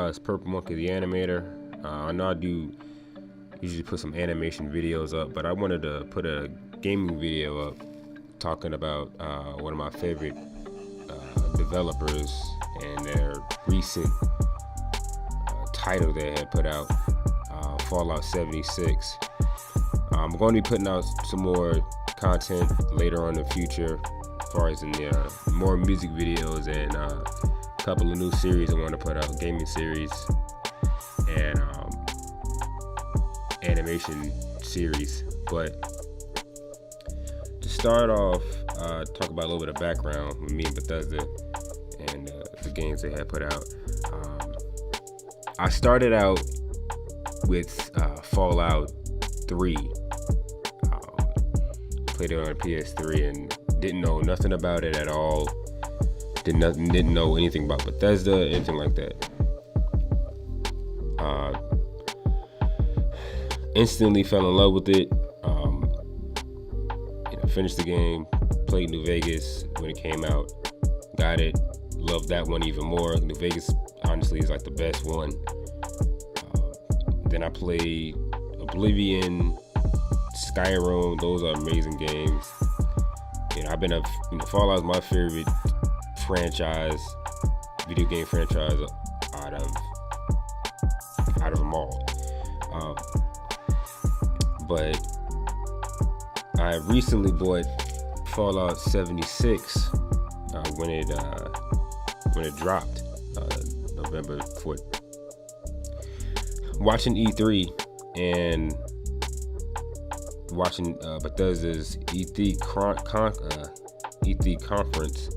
It's Purplemonkey the Animator. I know I do usually put some animation videos up, but I wanted to put a gaming video up talking about one of my favorite developers and their recent title they had put out, Fallout 76. I'm going to be putting out some more content later on in the future, as far as in the more music videos and a couple of new series I want to put out, gaming series and animation series. But to start off, talk about a little bit of background with me and Bethesda and the games they had put out. I started out with Fallout 3. Played it on a PS3 and didn't know nothing about it at all. Didn't know anything about Bethesda, anything like that. Instantly fell in love with it. Finished the game, played New Vegas when it came out, got it, loved that one even more. New Vegas honestly is like the best one. Then I played Oblivion, Skyrim. Those are amazing games. I've been Fallout is my favorite video game franchise out of them all. But I recently bought Fallout 76 when it dropped November 4th. Watching E3 and watching Bethesda's E3 conference,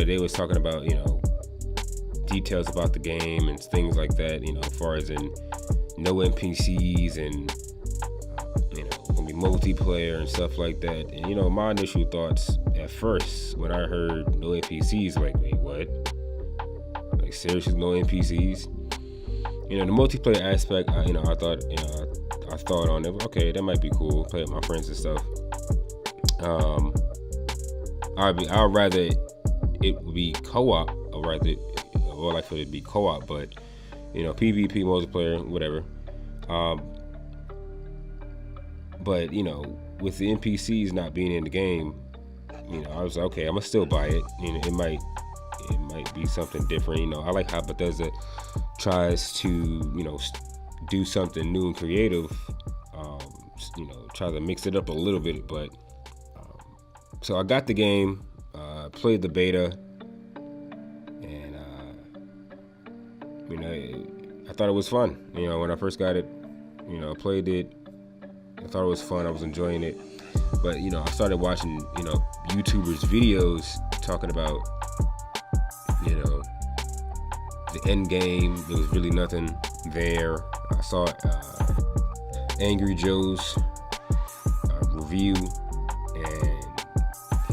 they was talking about details about the game and things like that. As far as in no NPCs and gonna be multiplayer and stuff like that. And my initial thoughts at first when I heard no NPCs, like, wait, what? Like, seriously, no NPCs? The multiplayer aspect, I thought on it. Okay, that might be cool. Play with my friends and stuff. I'd rather it would be co-op. I'd like for it to be co-op, but PvP multiplayer, whatever. But with the NPCs not being in the game, I was like, okay, I'm gonna still buy it. It might be something different. I like how Bethesda tries to do something new and creative. Try to mix it up a little bit. But so I got the game, played the beta, and I thought it was fun. When I first got it, played it. I thought it was fun. I was enjoying it. But I started watching YouTubers videos talking about the end game. There was really nothing there. I saw Angry Joe's review, and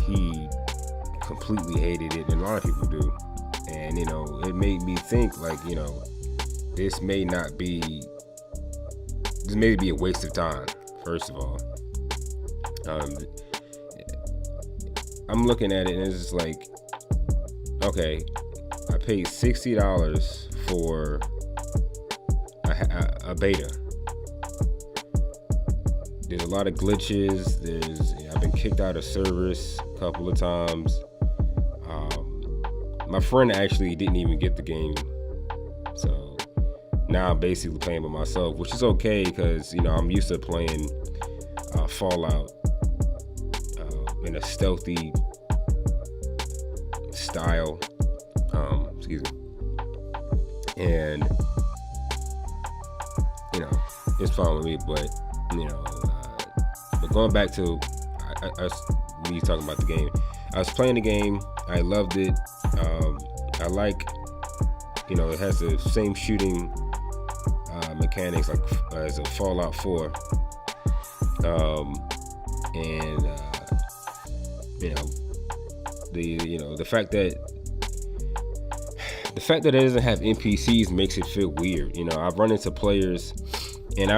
he completely hated it, and a lot of people do. And it made me think, like, this may be a waste of time. First of all, I'm looking at it and it's just like, okay, I paid $60 for a beta. There's a lot of glitches. I've been kicked out of servers a couple of times. My friend actually didn't even get the game, so now I'm basically playing by myself, which is okay because I'm used to playing Fallout in a stealthy style. Excuse me. And it's fine with me, but but going back to me talking about the game, I was playing the game. I loved it. I like it has the same shooting mechanics like as a Fallout 4, and the fact that it doesn't have NPCs makes it feel weird. I've run into players, and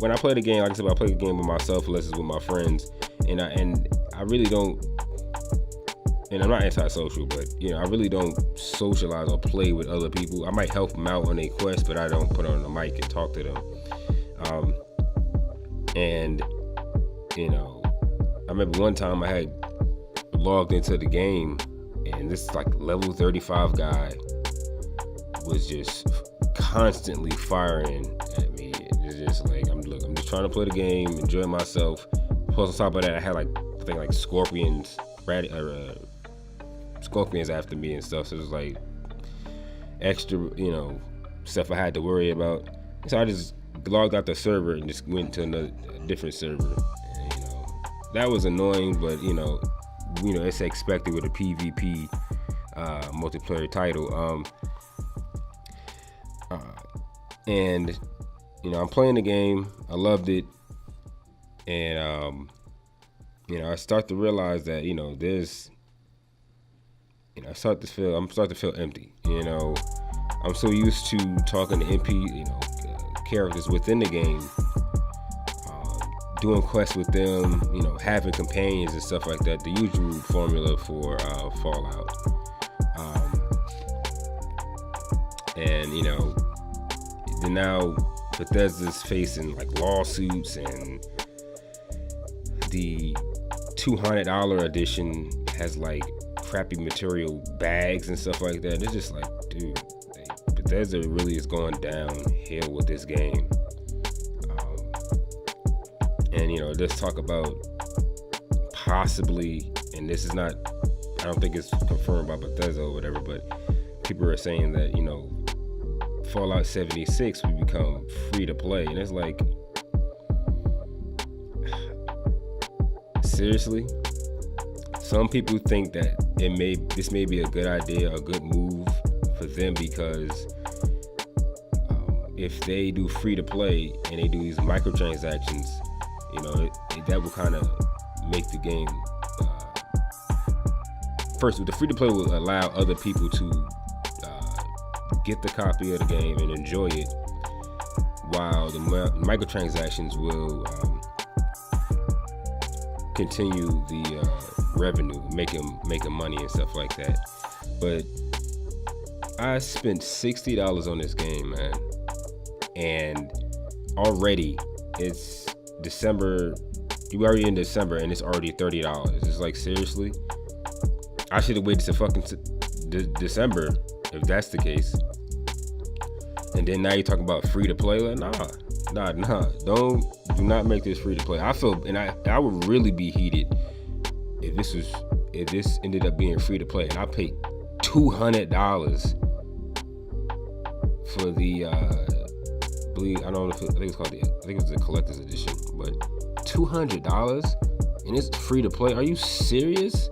when I play the game, like I said, I play the game with myself unless it's with my friends, and I really don't. and I'm not antisocial, but I really don't socialize or play with other people. I might help them out on a quest, but I don't put on the mic and talk to them. And I remember one time I had logged into the game, and this like level 35 guy was just constantly firing at me. It's just like I'm just trying to play the game, enjoy myself. Plus on top of that, I had I think scorpions after me and stuff. So it was like extra, stuff I had to worry about. So I just logged out the server and just went to a different server. And, that was annoying, but it's expected with a PvP multiplayer title. And I'm playing the game. I loved it, and I start to realize that there's I'm starting to feel empty. I'm so used to talking to characters within the game, doing quests with them, having companions and stuff like that. The usual formula for Fallout. And then now Bethesda's facing like lawsuits, and the $200 edition has like crappy material bags and stuff like that. And it's just like, dude, Bethesda really is going downhill with this game. And let's talk about possibly, and this is not, I don't think it's confirmed by Bethesda or whatever, but people are saying that Fallout 76 will become free to play. And it's like, seriously? Some people think that this may be a good idea, a good move for them, because if they do free to play and they do these microtransactions, that will kind of make the game. First, the free to play will allow other people to get the copy of the game and enjoy it, while the microtransactions will continue the revenue, making money and stuff like that. But I spent $60 on this game, man, and already it's December. We're already in December, and it's already $30. It's like, seriously, I should have waited to fucking December if that's the case. And then now you're talking about free to play? Like, nah. Do not make this free to play. I would really be heated if this ended up being free to play, and I paid $200 for the I think it's the collector's edition, but $200 and it's free to play. Are you serious?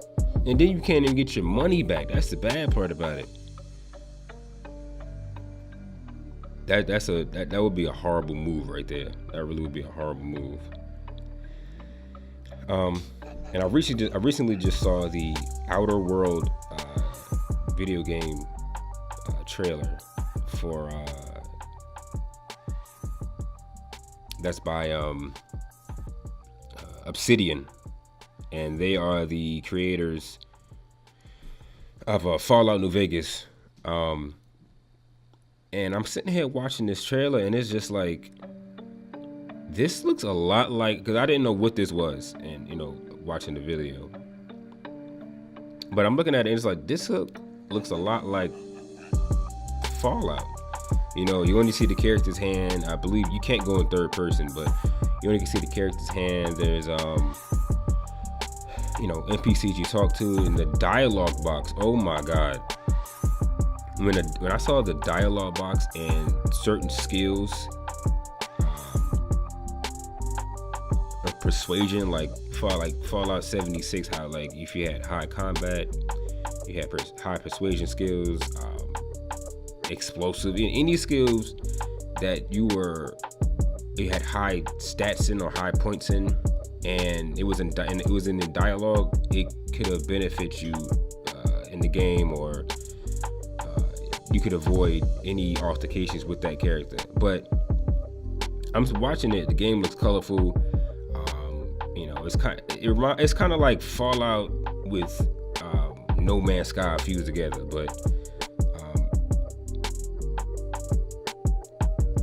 And then you can't even get your money back. That's the bad part about it. That would be a horrible move right there. That really would be a horrible move. And I recently just saw the Outer World video game trailer for that's by Obsidian, and they are the creators of Fallout New Vegas. And I'm sitting here watching this trailer, and it's just like, this looks a lot like, because I didn't know what this was, and watching the video, but I'm looking at it and it's like, this looks a lot like Fallout. You only see the character's hand. I believe you can't go in third person, but you only can see the character's hand. There's NPCs you talk to in the dialogue box. Oh my god. When I saw the dialogue box and certain skills of persuasion, like Fallout 76, how like if you had high combat, you had high persuasion skills, explosive, any skills that you had high stats in or high points in, and it was in the dialogue, it could have benefited you in the game, or you could avoid any altercations with that character. But I'm watching it. The game looks colorful. It's kind of like Fallout with No Man's Sky fused together. But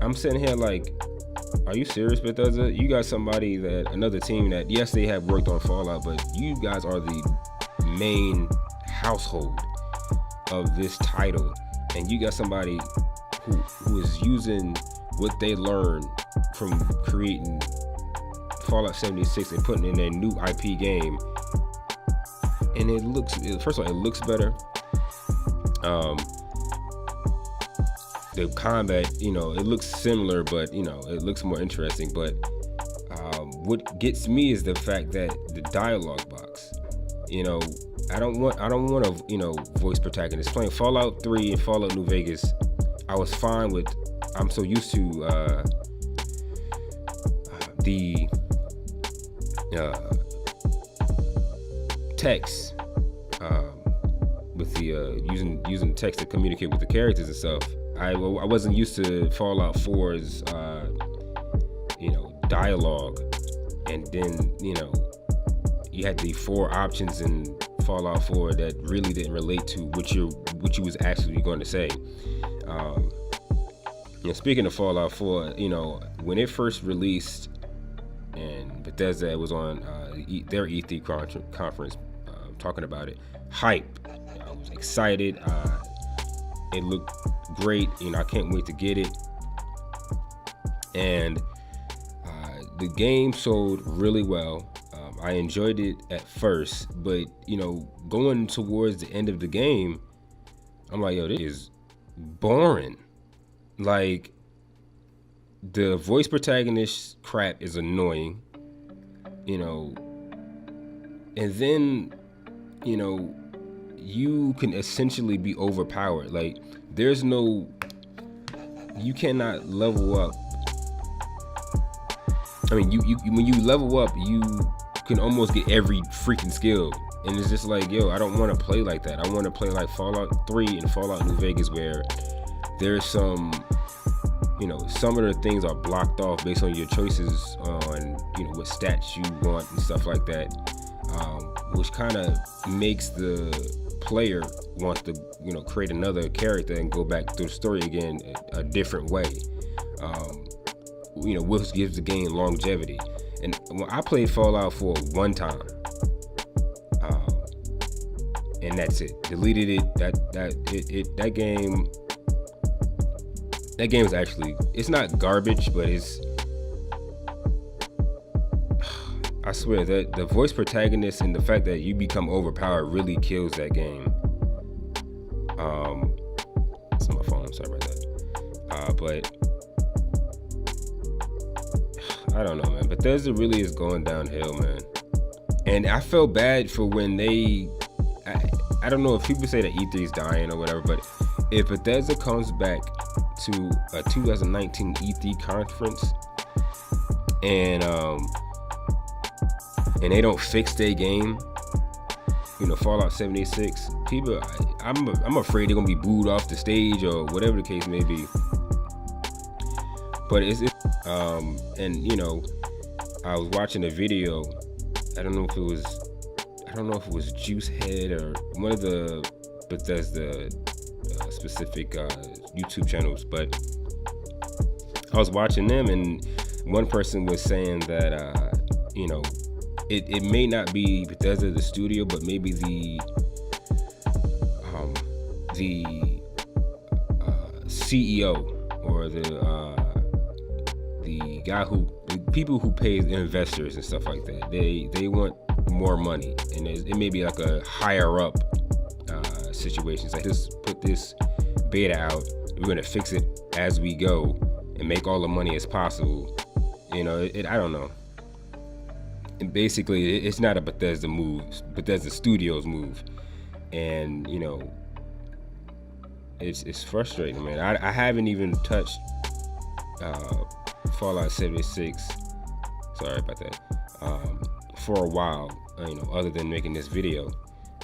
I'm sitting here like, are you serious, Bethesda? You got another team that, yes, they have worked on Fallout, but you guys are the main household of this title, and you got somebody who is using what they learned from creating Fallout 76 and putting in a new IP game, and first of all, it looks better. The combat, it looks similar, but it looks more interesting. But what gets me is the fact that the dialogue box, I don't want a voice protagonist. Playing Fallout 3 and Fallout New Vegas, I was fine with. I'm so used to the text, with the using text to communicate with the characters and stuff. I wasn't used to Fallout 4's dialogue, and then you had the 4 options in Fallout 4 that really didn't relate to what you was actually going to say. Speaking of Fallout 4, when it first released, and Bethesda was on their E3 conference talking about it, hype. I was excited. It looked great. I can't wait to get it. And the game sold really well. I enjoyed it at first, but going towards the end of the game, I'm like, yo, this is boring. Like, the voice protagonist crap is annoying, and then you can essentially be overpowered. Like, you cannot level up. I mean, you when you level up, you can almost get every freaking skill, and it's just like, yo, I don't want to play like that. I want to play like Fallout 3 and Fallout New Vegas, where there's some of the things are blocked off based on your choices on what stats you want and stuff like that, which kind of makes the player want to create another character and go back through the story again a different way, which gives the game longevity. And when I played Fallout 4 one time, and that's it, deleted it. That game is actually, it's not garbage, but I swear that the voice protagonist and the fact that you become overpowered really kills that game. It's my phone, I'm sorry about that. But I don't know, man. Bethesda really is going downhill, man. And I felt bad for when I don't know if people say that E3 is dying or whatever, but if Bethesda comes back to a 2019 E3 conference and they don't fix their game, Fallout 76, people, I'm afraid they're gonna be booed off the stage or whatever the case may be. But I was watching a video. I don't know if it was Juicehead or one of the Bethesda specific YouTube channels, but I was watching them, and one person was saying that it may not be Bethesda the studio, but maybe the CEO or the guy the people who pay investors and stuff like that, they want more money, and it may be like a higher up situations, like, just put this beta out, we're gonna fix it as we go and make all the money as possible. I don't know. And basically, it's not a Bethesda move, Bethesda Studios move, and it's frustrating, man. I haven't even touched Fallout 76. Sorry about that. For a while, other than making this video.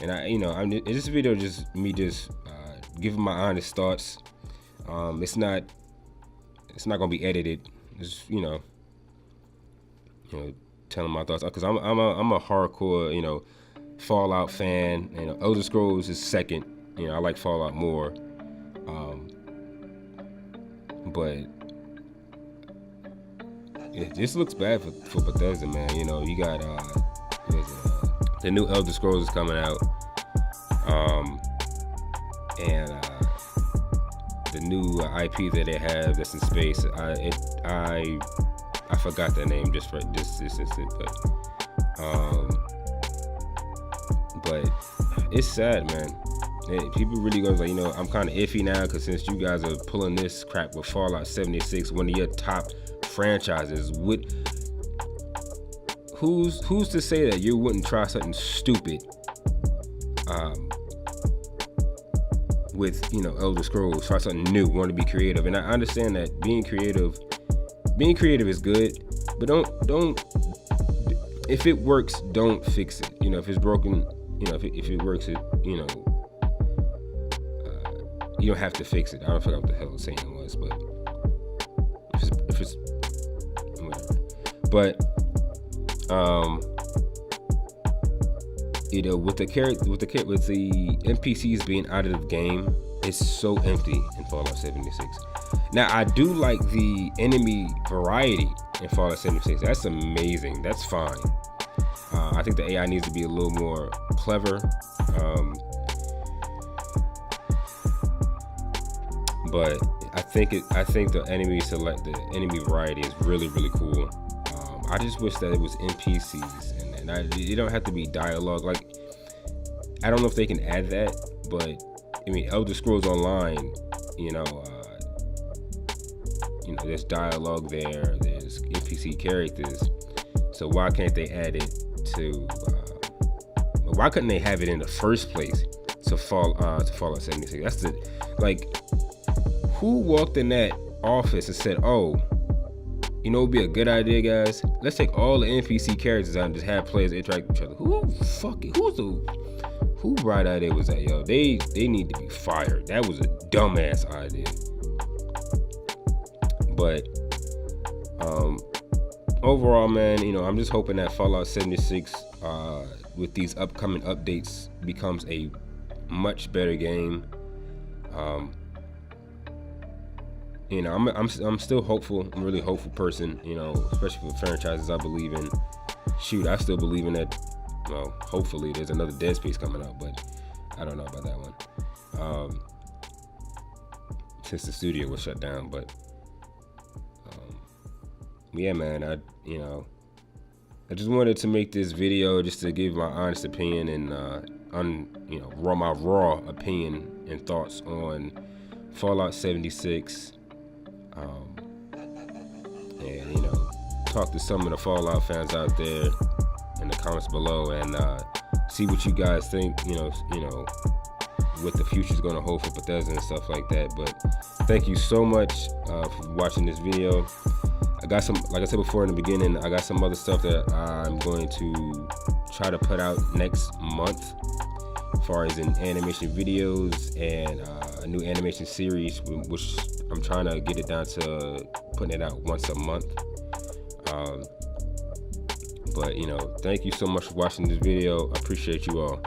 And this video just me giving my honest thoughts. It's not gonna be edited. It's telling my thoughts, because I'm a hardcore Fallout fan. You know, Elder Scrolls is second. You know, I like Fallout more. But it just looks bad for Bethesda, man. You know, you got the new Elder Scrolls is coming out, and the new IP that they have that's in space. I forgot that name just for this instant, but it's sad, man. People really go like, you know, I'm kind of iffy now because since you guys are pulling this crap with Fallout 76, one of your top franchises, who's to say that you wouldn't try something stupid with, you know, Elder Scrolls, try something new, want to be creative. And I understand that being creative is good, but don't if it works, don't fix it. You know, if it's broken, you know, if it works, it, you know, you don't have to fix it. I don't forget what the hell the saying was, but if it's whatever. But you know, with the NPCs being out of the game, it's so empty in Fallout 76. Now, I do like the enemy variety in Fallout 76. That's amazing. That's fine. I think the AI needs to be a little more clever. But I think the enemy variety is really, really cool. I just wish that it was NPCs and it don't have to be dialogue. Like, I don't know if they can add that, but I mean, Elder Scrolls Online, you know, there's dialogue there, there's NPC characters. So why can't they add it to? Why couldn't they have it in the first place to Fallout 76? That's who walked in that office and said, "Oh, you know, it'd be a good idea, guys. Let's take all the NPC characters out and just have players interact with each other." Who bright idea was that, yo? They need to be fired. That was a dumbass idea. But overall, man, you know, I'm just hoping that Fallout 76 with these upcoming updates becomes a much better game. You know, I'm still hopeful. I'm a really hopeful person, you know, especially for franchises I believe in. Shoot, I still believe in that. Well, hopefully there's another Dead Space coming out, but I don't know about that one. Since the studio was shut down, but yeah, man, I just wanted to make this video just to give my honest opinion and my raw opinion and thoughts on Fallout 76. And you know, talk to some of the Fallout fans out there in the comments below and see what you guys think, you know what the future's going to hold for Bethesda and stuff like that. But thank you so much for watching this video. I got some, like I said before in the beginning, I got some other stuff that I'm going to try to put out next month as far as in animation videos and a new animation series, which I'm trying to get it down to putting it out once a month. But you know, thank you so much for watching this video. I appreciate you all.